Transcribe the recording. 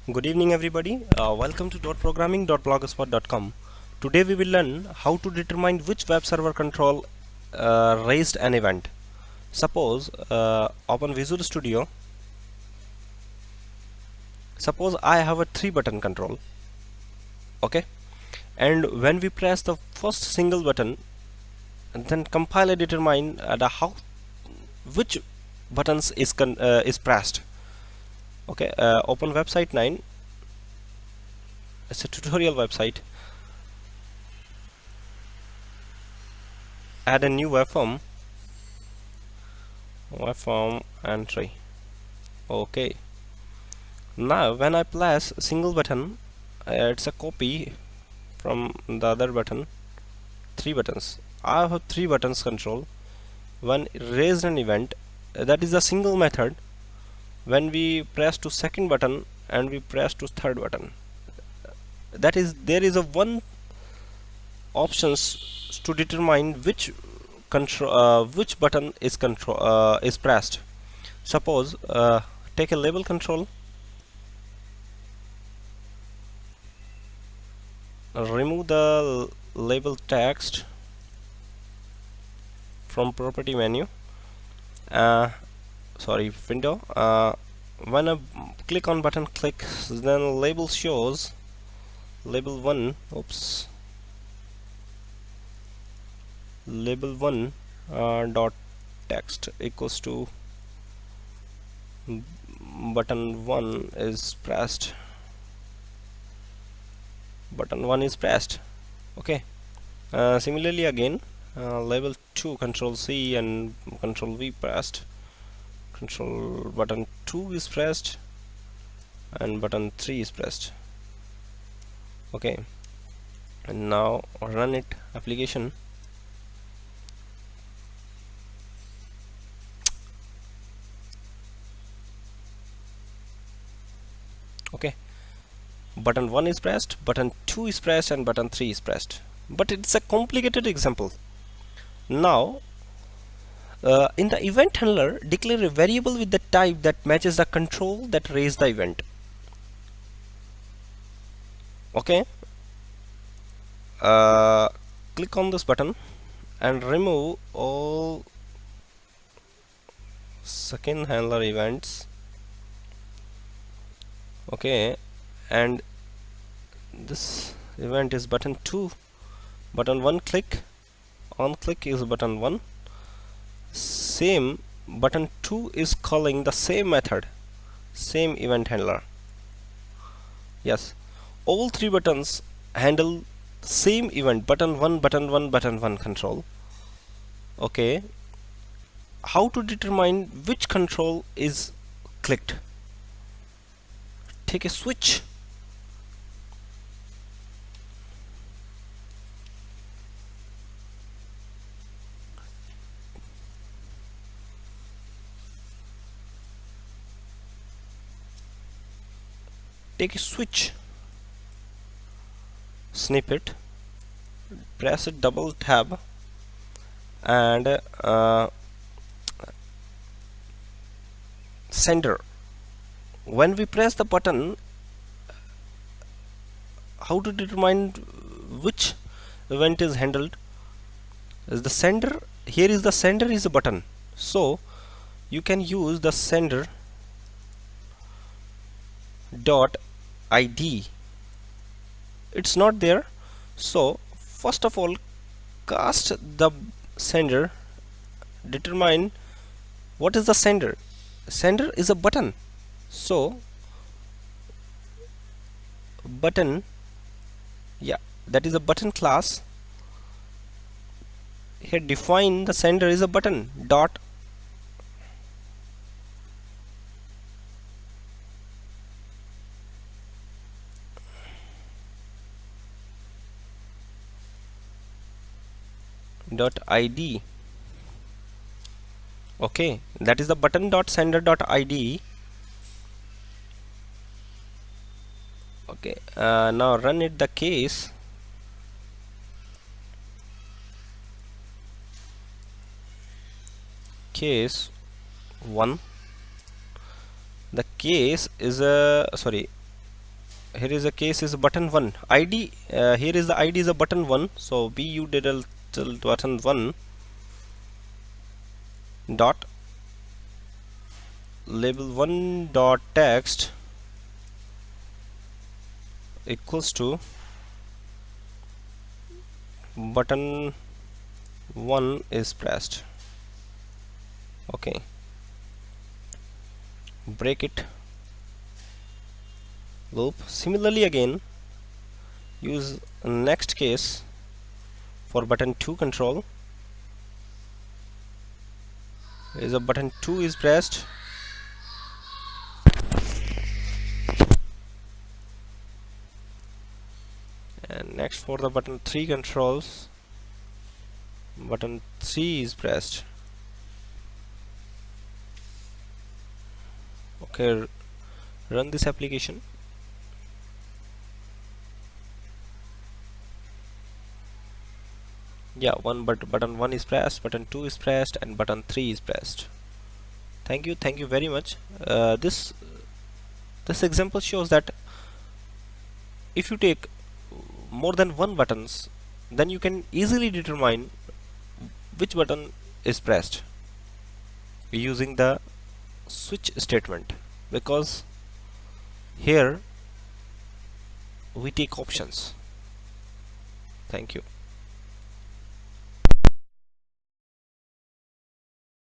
Good evening, everybody. Welcome to .programming.blogspot.com. Today we will learn how to determine which web server control raised an event. Suppose open Visual Studio. Suppose I have a 3-button control. Okay, and when we press the first single button, then compiler determine which buttons is pressed. Okay, open website 9. It's a tutorial website. Add a new webform entry. Okay, now when I press a single button, it's a copy from the other button. 3 buttons. I have 3 buttons control. When raised an event, that is a single method. When we press to second button and we press to third button, that is there is a one options to determine which button is pressed. Suppose take a label control, remove the label text from property menu, window. When I click on button click, then label shows label 1 label 1 dot text equals to button 1 is pressed. Button 1 is pressed. Okay, similarly again, label 2 control C and control V pressed, control button 2 is pressed, and button 3 is pressed. Okay, and now run it application. Okay, button 1 is pressed, button 2 is pressed, and button 3 is pressed, but it's a complicated example. Now in the event handler, declare a variable with the type that matches the control that raised the event. Okay, click on this button and remove all second handler events. Okay, and this event is button 2. Button 1 click, on click is button 1. Same button 2 is calling the same method, same event handler. Yes, all 3 buttons handle same event, button 1, button 1, button 1 control. Okay, how to determine which control is clicked? Take a switch. Take a switch snippet, press it double tab, and sender. When we press the button, how to determine which event is handled? Is the sender, here is the sender is a button, so you can use the sender dot ID. It's not there, so first of all cast the sender, determine what is the sender. Sender is a button, so button, yeah, that is a button class. Here define the sender is a button dot ID. Okay, that is the button dot sender dot ID. Okay, now run it the case. Case 1. The case is a here is a case is button 1 id. Here is the id is a button 1, so bu till button 1 dot label 1 dot text equals to button 1 is pressed. Okay, break it, loop. Similarly again use next case for button 2 control. Is a button 2 is pressed, and next for the button 3 controls, button 3 is pressed. Okay, run this application. Yeah, button 1 is pressed, button 2 is pressed, and button 3 is pressed. Thank you very much. This example shows that if you take more than one buttons, then you can easily determine which button is pressed using the switch statement, because here we take options. Thank you.